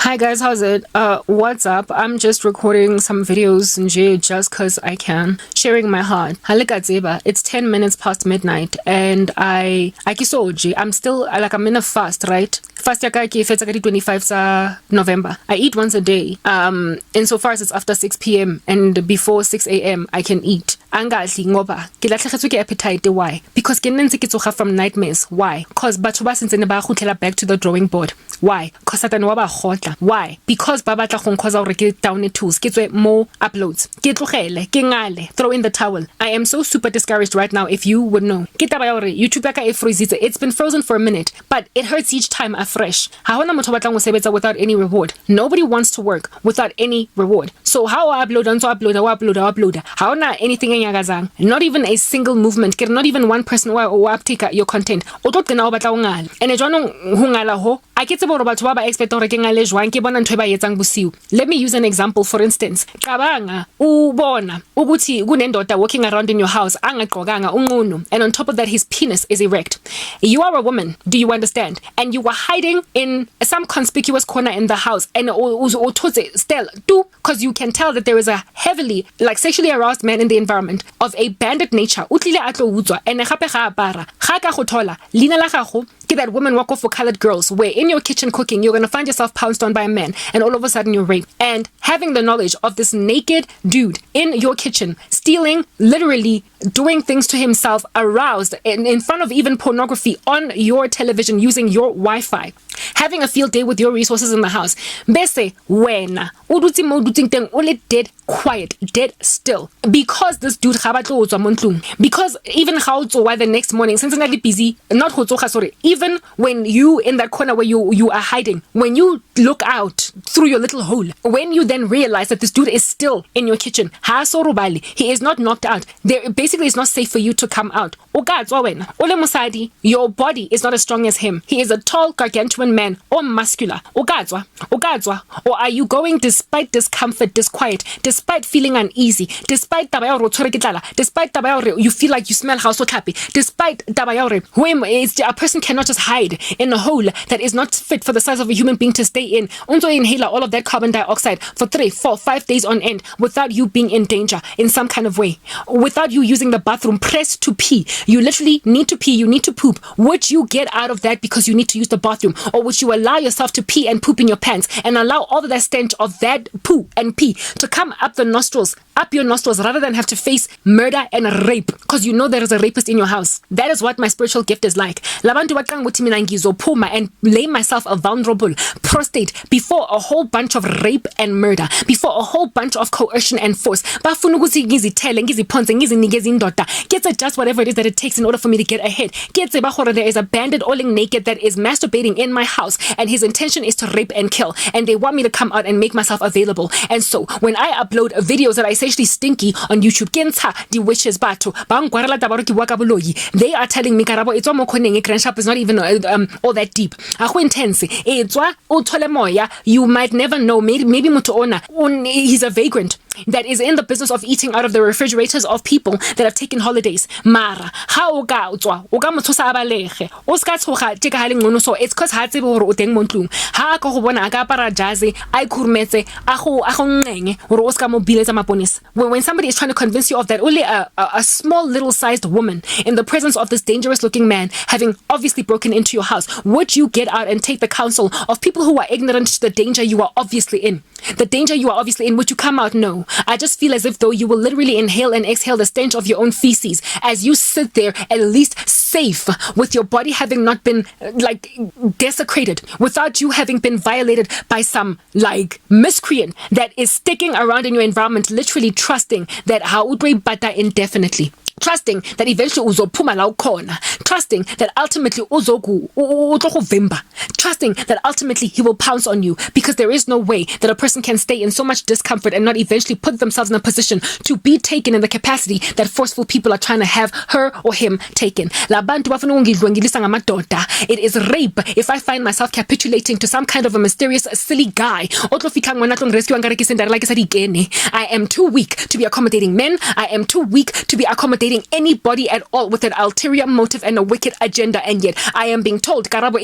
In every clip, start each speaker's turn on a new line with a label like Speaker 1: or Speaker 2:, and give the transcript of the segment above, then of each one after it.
Speaker 1: Hi guys, how's it? What's up? I'm just recording some videos just cause I can. Sharing my heart. It's 10 minutes past midnight and I'm still like I'm in a fast, right? Fast yaka ke fetsa ka di 25 November. I eat once a day. Insofar as it's after 6 p.m. and before 6 a.m. I can eat. Angadli ngoba ke latlhegetswe ke appetite. Why? Because ke nne ntse ke tsoga from nightmares. Why? Cause batho ba sentse ne ba khutlela back to the drawing board. Why? Cause satane wa ba khotla. Why? Because ba batla go nkhoza gore ke down tools ke tswe mo uploads ke tlogele ke ngale throw in the towel. I am so super discouraged right now. If you would know, ke taba ya gore YouTube ya ka e freezitse. It's been frozen for a minute, but it hurts each time afresh. Ha hona motho batlang go sebetsa without any reward. Nobody wants to work without any reward. So how I upload and so upload. How na anything enyakazang. Not even a single movement. Not even one person who uptake your content. O tlo tsena o batla o ngala. Ene jwanong ho ngala ho a ke tsebo batho ba ba expect gore ke ngale jwang ke bona ntwe ba yetsang bosiu. Let me use an example. For instance, qabanga ubona ukuthi kunendoda walking around in your house angaqokanga unqunu, and on top of that his penis is erect. You are a woman, do you understand? And you were hiding in some conspicuous corner in the house and still do, because you can tell that there is a heavily like sexually aroused man in the environment of a bandit nature. Utlile atlo utswa ene gape ga apara ga ka go thola lina la gago ke that woman walk off for colored girls, where in your kitchen cooking you're going to find yourself pounced on by a man and all of a sudden you're raped. And having the knowledge of this naked dude in your kitchen stealing, literally doing things to himself, aroused in front of even pornography on your television using your Wi-Fi, having a field day with your resources in the house. Bese wena uduti mo duting teng ole dead quiet, dead still, because this dude gabatlo utswa mo ntlung. Because even ga utso why the next morning since ngale busy not go tsoga, sorry, even when you in that corner where you are hiding, when you look out through your little hole, when you then realize that this dude is still in your kitchen, ha sorobali, he is not knocked out, there basically it's not safe for you to come out. Okatswa wena ole musadi, your body is not as strong as him. He is a tall gargantuan man or muscular. Okatswa, or are you going despite discomfort, disquiet, despite feeling uneasy, despite taba ya gore tshwere ke tlala, despite taba ya gore you feel like you smell how so happy, despite taba ya gore a person cannot just hide in a hole that is not fit for the size of a human being to stay in, unto inhale all of that carbon dioxide for 3, 4, 5 days on end without you being in danger in some kind of way, without you using the bathroom pressed to pee. You literally need to pee, you need to poop. Would you get out of that because you need to use the bathroom, or would you allow yourself to pee and poop in your pants and allow all of that stench of that poo and pee to come up your nostrils rather than have to face murder and rape because you know there is a rapist in your house? That is what my spiritual gift is like. Labantu baqanga ukuthi mina ngizophuma and lay myself a vulnerable prostate before a whole bunch of rape and murder, before a whole bunch of coercion and force. Bafuna ukuthi ngizithele, ngiziphonse, ngizinikeze indoda. Get just whatever it is that it takes in order for me to get ahead. Get there is a bandit all naked that is masturbating in my house and his intention is to rape and kill, and they want me to come out and make myself available. And so when I upload videos that are essentially stinky on YouTube, the wishes batho they are telling me karabo it's mo khoneng grandship is not even all that deep. Ago intense etswa o thole moya, you might never know, maybe motho ona he's a vagrant that is in the business of eating out of the refrigerators of people that have taken holidays. Mara ha o ka utswa o ka mothosa abalege o ska tshoga teka ha le ngono, so it's cause ha tsebe gore o teng mo ntlung ha ka go bona ka para jazi a ikhurumetse a go ngenge gore o ska mo biletsa maponisa. When somebody is trying to convince you of that, only a small little sized woman in the presence of this dangerous looking man having obviously broken into your house, would you get out and take the counsel of people who are ignorant to the danger you are obviously in? The danger you are obviously in, would you come out? No. I just feel as if though you will literally inhale and exhale the stench of your own feces as you sit there at least safe, with your body having not been like desecrated, without you having been violated by some like miscreant that is sticking around in your environment, literally trusting that haudwe bata indefinitely, trusting that eventually uzophuma la ukhona, trusting that ultimately uzoku trusting that ultimately he will pounce on you, because there is no way that a person can stay in so much discomfort and not eventually put themselves in a position to be taken in the capacity that forceful people are trying to have her or him taken. It is rape if I find myself capitulating to some kind of a mysterious silly guy. I am too weak to be accommodating men. I am too weak to be accommodating dating anybody at all with an ulterior motive and a wicked agenda, and yet I am being told Karabo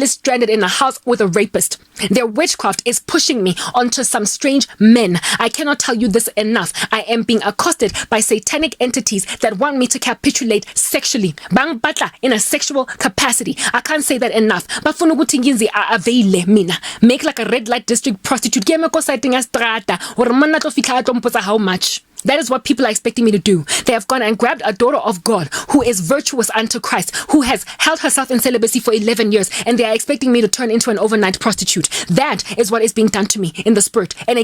Speaker 1: stranded in a house with a rapist. Their witchcraft is pushing me onto some strange men. I cannot tell you this enough. I am being accosted by satanic entities that want me to capitulate sexually. Bang batla in a sexual capacity. I can't say that enough. Bafuna ukuthi nginzi availe mina. Make like a red light district prostitute. Ke me ko siting a strata. Or monna tlo fitla tlo mpotsa how much. That is what people are expecting me to do. They have gone and grabbed a daughter of God who is virtuous unto Christ, who has held herself in celibacy for 11 years, and they are expecting me to turn into an overnight prostitute. That is what is being done to me in the spirit. And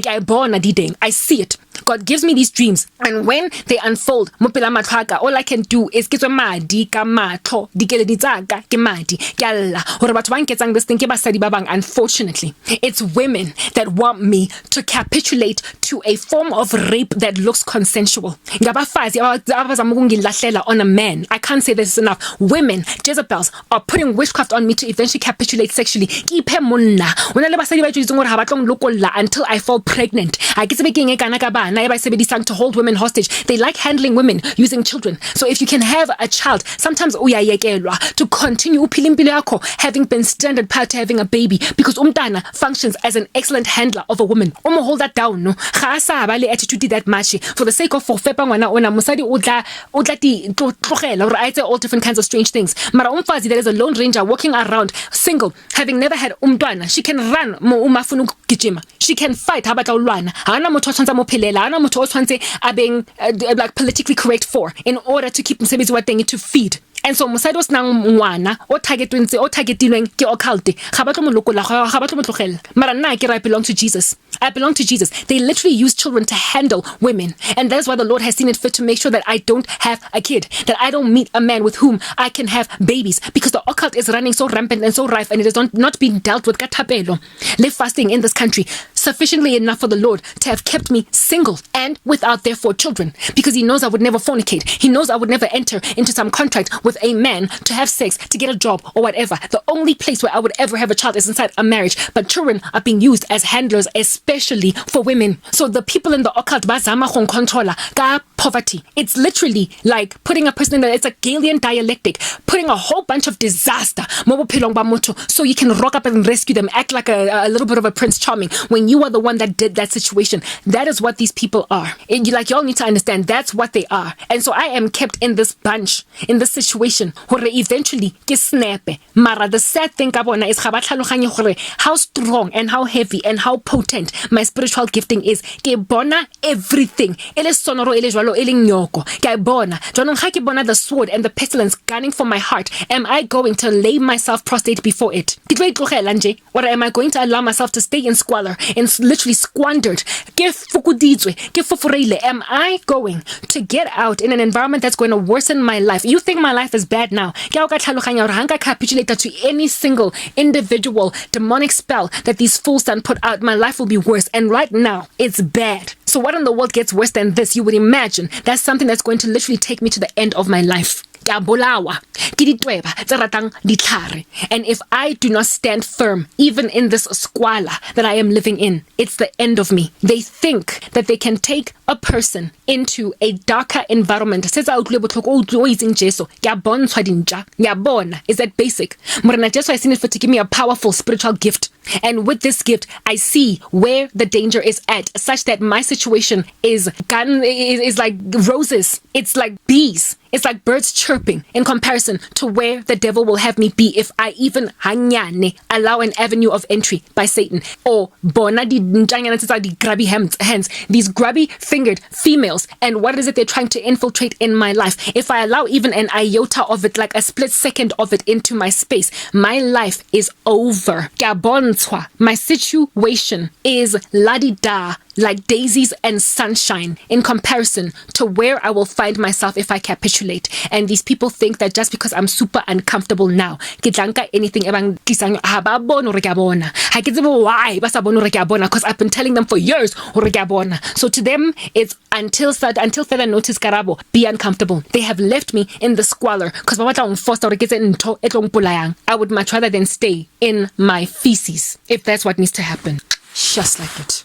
Speaker 1: I see it. God gives me these dreams, and when they unfold, all I can do is get madi ka matlo dikeleditsaka ke madi ke alla hore batho ba nketsang this thing ke basadi ba bang. Unfortunately, it's women that want me to capitulate to a form of rape that looks consensual. Ngabafazi abazama ukungilahlela on a man. I can't say this enough. Women, Jezebels, are putting witchcraft on me to eventually capitulate sexually. Iphe monna wena le basadi ba tshwitseng gore ha ba tlo nglokolla until I fall pregnant. I ke tsebe ke eng kana ka bana e ba sebedisang to hold women hostage. They like handling women using children. So if you can have a child, sometimes uyayekelwa to continue uphila impilo yakho having been stranded prior to having a baby, because umntana functions as an excellent handler of a woman. Hold that down, no. Ga sa ba le attitude that much for the sake of for fepa ngwana ona mosadi o tla ti tlogela or I say all different kinds of strange things. Mara umfazi that is a lone ranger walking around single, having never had umntwana, she can run mo umafuna ukugijima, she can fight ha batla ulwana, hana motho tshwantsa mo phelela, hana motho o tshwantse a being like politically correct for in order to keep msebenzi wa teng to feed. And so mosadi o snang ngwana o targetilweng ke occulte ga batlo mo lokola ga batlo mo tlogela. Mara nna ke I belong to Jesus. I belong to Jesus. They literally use children to handle women, and that's why the Lord has seen it fit to make sure that I don't have a kid, that I don't meet a man with whom I can have babies, because the occult is running so rampant and so rife, and it is not being dealt with katapelo. Live fasting in this country sufficiently enough for the Lord to have kept me single and without therefore children, because he knows I would never fornicate. He knows I would never enter into some contract with a man to have sex, to get a job or whatever. The only place where I would ever have a child is inside a marriage, but children are being used as handlers, especially for women. So the people in the occult bazama controller ka poverty. It's literally like putting a person in it's a Galilean dialectic, putting a whole bunch of disaster so you can rock up and rescue them, act like a little bit of a Prince Charming when you are the one that did that situation. That is what these people are. Y'all need to understand that's what they are. And so I am kept in this bunch, in this situation where eventually ke snap. Mara the sad thing ka bona is how strong and how heavy and how potent my spiritual gifting is. Ke bona everything. Ele sonoro ele jwalo ele nyoko. Ke bona. Jwanong ga ke bona the sword and the pestilence gunning for my heart, am I going to lay myself prostrate before it? Or am I going to allow myself to stay in squalor and literally squandered? Am I going to get out in an environment that's going to worsen my life? You think my life is bad now? Capitulate to any single individual demonic spell that these fools done put out, my life will be worse. And right now, it's bad. So what in the world gets worse than this? You would imagine that's something that's going to literally take me to the end of my life. And if I do not stand firm, even in this squalor that I am living in, it's the end of me. They think that they can take a person into a darker environment. Is that basic? I seen it for to give me a powerful spiritual gift. And with this gift, I see where the danger is at, such that my situation is like roses. It's like bees. It's like birds chirping in comparison to where the devil will have me be if I even allow an avenue of entry by Satan. Or these grubby fingered females, and what is it they're trying to infiltrate in my life? If I allow even an iota of it, like a split second of it into my space, my life is over. My situation is la-di-da, like daisies and sunshine in comparison to where I will find myself if I capitulate. And these people think that just because I'm super uncomfortable now, anything because I've been telling them for years. So to them, it's until further notice, karabo, be uncomfortable. They have left me in the squalor because I would much rather than stay in my feces if that's what needs to happen. Just like it.